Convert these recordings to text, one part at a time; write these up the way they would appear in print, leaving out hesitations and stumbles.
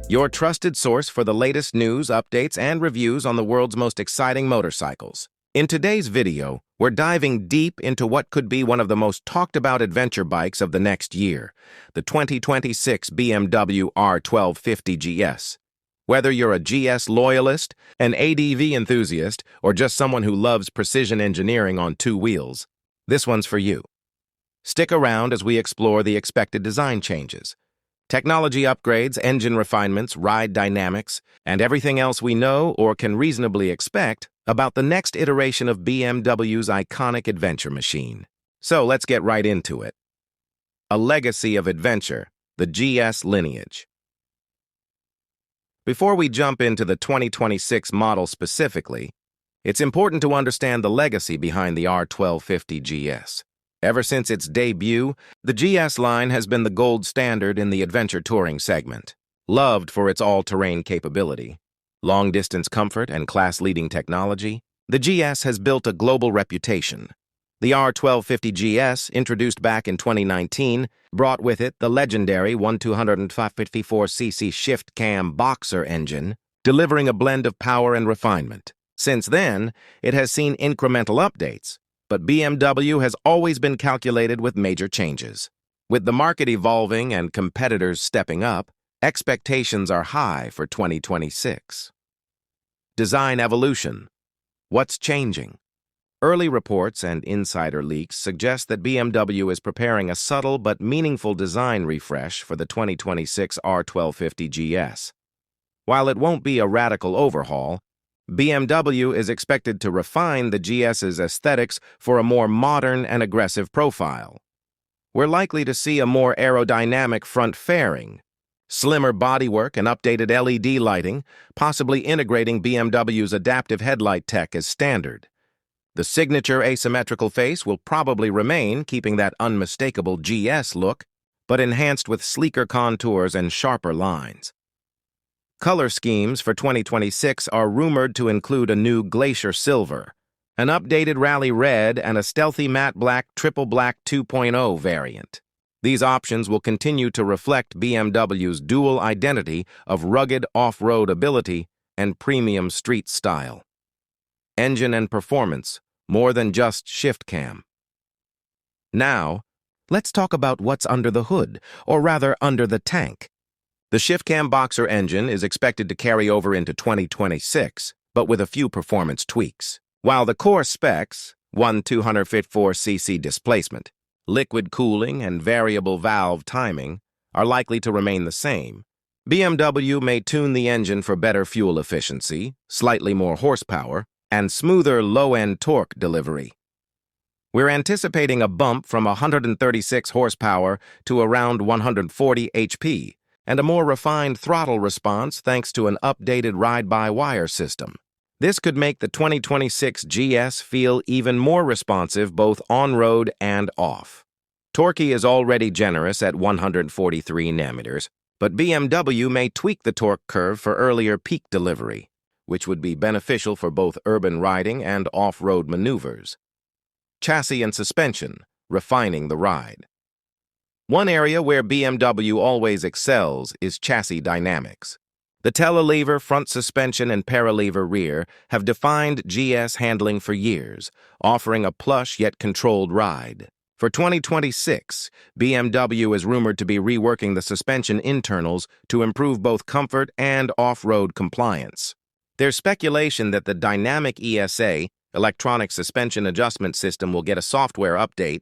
your trusted source for the latest news, updates, and reviews on the world's most exciting motorcycles. In today's video, we're diving deep into what could be one of the most talked-about adventure bikes of the next year, the 2026 BMW R1250GS. Whether you're a GS loyalist, an ADV enthusiast, or just someone who loves precision engineering on two wheels, this one's for you. Stick around as we explore the expected design changes, technology upgrades, engine refinements, ride dynamics, and everything else we know or can reasonably expect about the next iteration of BMW's iconic adventure machine. So let's get right into it. A legacy of adventure, the GS lineage. Before we jump into the 2026 model specifically, it's important to understand the legacy behind the R1250GS. Ever since its debut, the GS line has been the gold standard in the adventure touring segment. Loved for its all-terrain capability, long-distance comfort, and class-leading technology, the GS has built a global reputation. The R1250GS, introduced back in 2019, brought with it the legendary 1250cc shift-cam boxer engine, delivering a blend of power and refinement. Since then, it has seen incremental updates, but BMW has always been calculated with major changes. With the market evolving and competitors stepping up, expectations are high for 2026. Design evolution. What's changing? Early reports and insider leaks suggest that BMW is preparing a subtle but meaningful design refresh for the 2026 R1250GS. While it won't be a radical overhaul, BMW is expected to refine the GS's aesthetics for a more modern and aggressive profile. We're likely to see a more aerodynamic front fairing, slimmer bodywork, and updated LED lighting, possibly integrating BMW's adaptive headlight tech as standard. The signature asymmetrical face will probably remain, keeping that unmistakable GS look, but enhanced with sleeker contours and sharper lines. Color schemes for 2026 are rumored to include a new Glacier Silver, an updated Rally Red, and a stealthy matte black Triple Black 2.0 variant. These options will continue to reflect BMW's dual identity of rugged off-road ability and premium street style. Engine and performance, more than just shift cam. Now, let's talk about what's under the hood, or rather under the tank. The shift-cam boxer engine is expected to carry over into 2026, but with a few performance tweaks. While the core specs, 1254cc displacement, liquid cooling, and variable valve timing, are likely to remain the same, BMW may tune the engine for better fuel efficiency, slightly more horsepower, and smoother low-end torque delivery. We're anticipating a bump from 136 horsepower to around 140 HP, and a more refined throttle response thanks to an updated ride-by-wire system. This could make the 2026 GS feel even more responsive both on-road and off. Torque is already generous at 143 Nm, but BMW may tweak the torque curve for earlier peak delivery, which would be beneficial for both urban riding and off-road maneuvers. Chassis and suspension, refining the ride. One area where BMW always excels is chassis dynamics. The telelever front suspension and paralever rear have defined GS handling for years, offering a plush yet controlled ride. For 2026, BMW is rumored to be reworking the suspension internals to improve both comfort and off-road compliance. There's speculation that the dynamic ESA, electronic suspension adjustment system, will get a software update,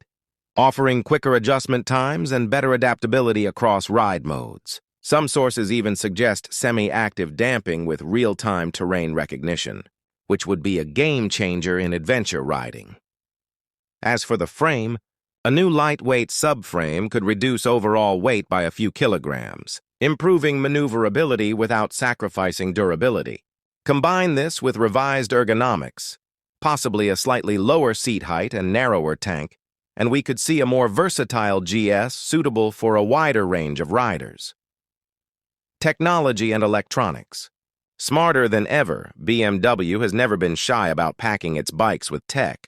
offering quicker adjustment times and better adaptability across ride modes. Some sources even suggest semi-active damping with real-time terrain recognition, which would be a game-changer in adventure riding. As for the frame, a new lightweight subframe could reduce overall weight by a few kilograms, improving maneuverability without sacrificing durability. Combine this with revised ergonomics, possibly a slightly lower seat height and narrower tank, and we could see a more versatile GS suitable for a wider range of riders. Technology and electronics. Smarter than ever, BMW has never been shy about packing its bikes with tech,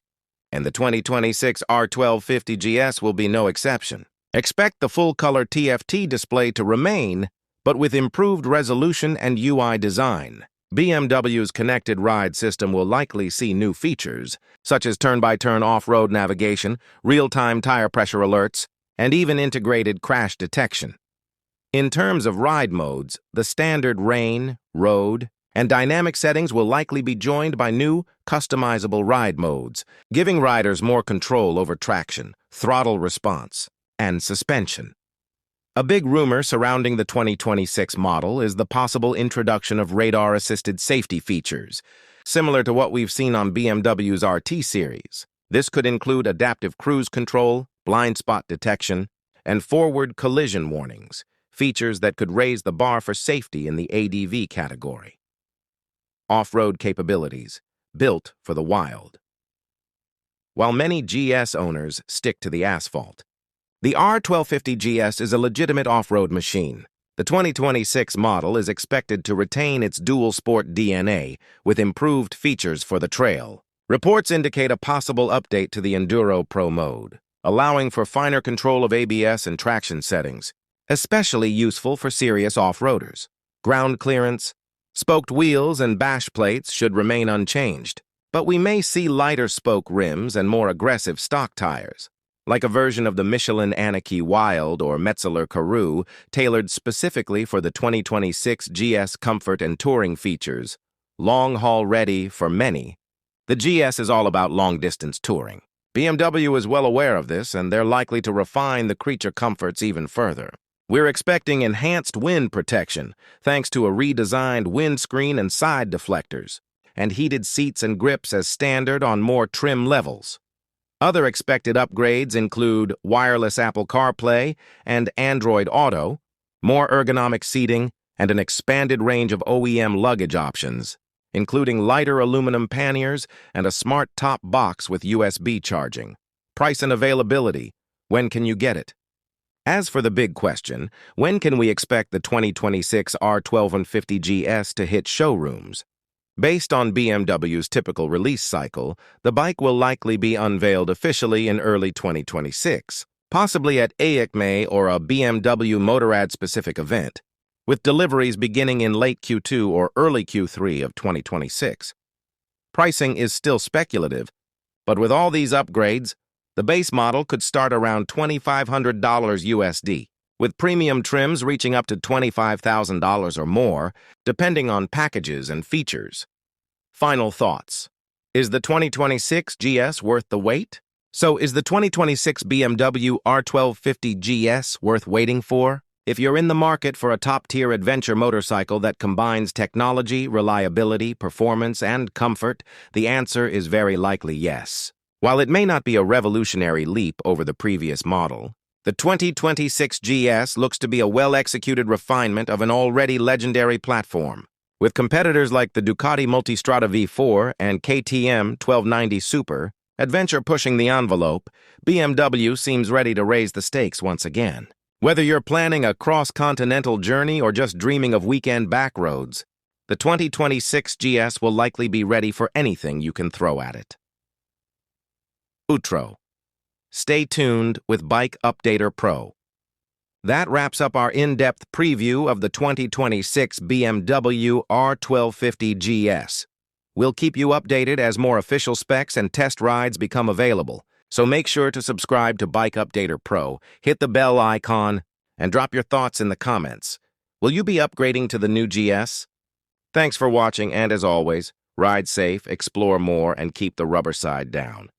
and the 2026 R1250GS will be no exception. Expect the full-color TFT display to remain, but with improved resolution and UI design. BMW's connected ride system will likely see new features, such as turn-by-turn off-road navigation, real-time tire pressure alerts, and even integrated crash detection. In terms of ride modes, the standard rain, road, and dynamic settings will likely be joined by new, customizable ride modes, giving riders more control over traction, throttle response, and suspension. A big rumor surrounding the 2026 model is the possible introduction of radar-assisted safety features, similar to what we've seen on BMW's RT series. This could include adaptive cruise control, blind spot detection, and forward collision warnings, features that could raise the bar for safety in the ADV category. Off-road capabilities, built for the wild. While many GS owners stick to the asphalt, the R1250GS is a legitimate off-road machine. The 2026 model is expected to retain its dual-sport DNA with improved features for the trail. Reports indicate a possible update to the Enduro Pro mode, allowing for finer control of ABS and traction settings, especially useful for serious off-roaders. Ground clearance, spoked wheels, and bash plates should remain unchanged, but we may see lighter spoke rims and more aggressive stock tires, like a version of the Michelin Anarchy Wild or Metzeler Karoo, tailored specifically for the 2026 GS comfort and touring features. Long-haul ready for many, the GS is all about long-distance touring. BMW is well aware of this, and they're likely to refine the creature comforts even further. We're expecting enhanced wind protection, thanks to a redesigned windscreen and side deflectors, and heated seats and grips as standard on more trim levels. Other expected upgrades include wireless Apple CarPlay and Android Auto, more ergonomic seating, and an expanded range of OEM luggage options, including lighter aluminum panniers and a smart top box with USB charging. Price and availability. When can you get it? As for the big question, when can we expect the 2026 R1250GS to hit showrooms? Based on BMW's typical release cycle, the bike will likely be unveiled officially in early 2026, possibly at AECME or a BMW Motorrad-specific event, with deliveries beginning in late Q2 or early Q3 of 2026. Pricing is still speculative, but with all these upgrades, the base model could start around $2,500 USD, with premium trims reaching up to $25,000 or more, depending on packages and features. Final thoughts. Is the 2026 GS worth the wait? So is the 2026 BMW R1250GS worth waiting for? If you're in the market for a top-tier adventure motorcycle that combines technology, reliability, performance, and comfort, the answer is very likely yes. While it may not be a revolutionary leap over the previous model, the 2026 GS looks to be a well-executed refinement of an already legendary platform. With competitors like the Ducati Multistrada V4 and KTM 1290 Super, adventure pushing the envelope, BMW seems ready to raise the stakes once again. Whether you're planning a cross-continental journey or just dreaming of weekend backroads, the 2026 GS will likely be ready for anything you can throw at it. Outro. Stay tuned with Bike Updater Pro. That wraps up our in-depth preview of the 2026 BMW R1250GS. We'll keep you updated as more official specs and test rides become available, so make sure to subscribe to Bike Updater Pro, hit the bell icon, and drop your thoughts in the comments. Will you be upgrading to the new GS? Thanks for watching, and as always, ride safe, explore more, and keep the rubber side down.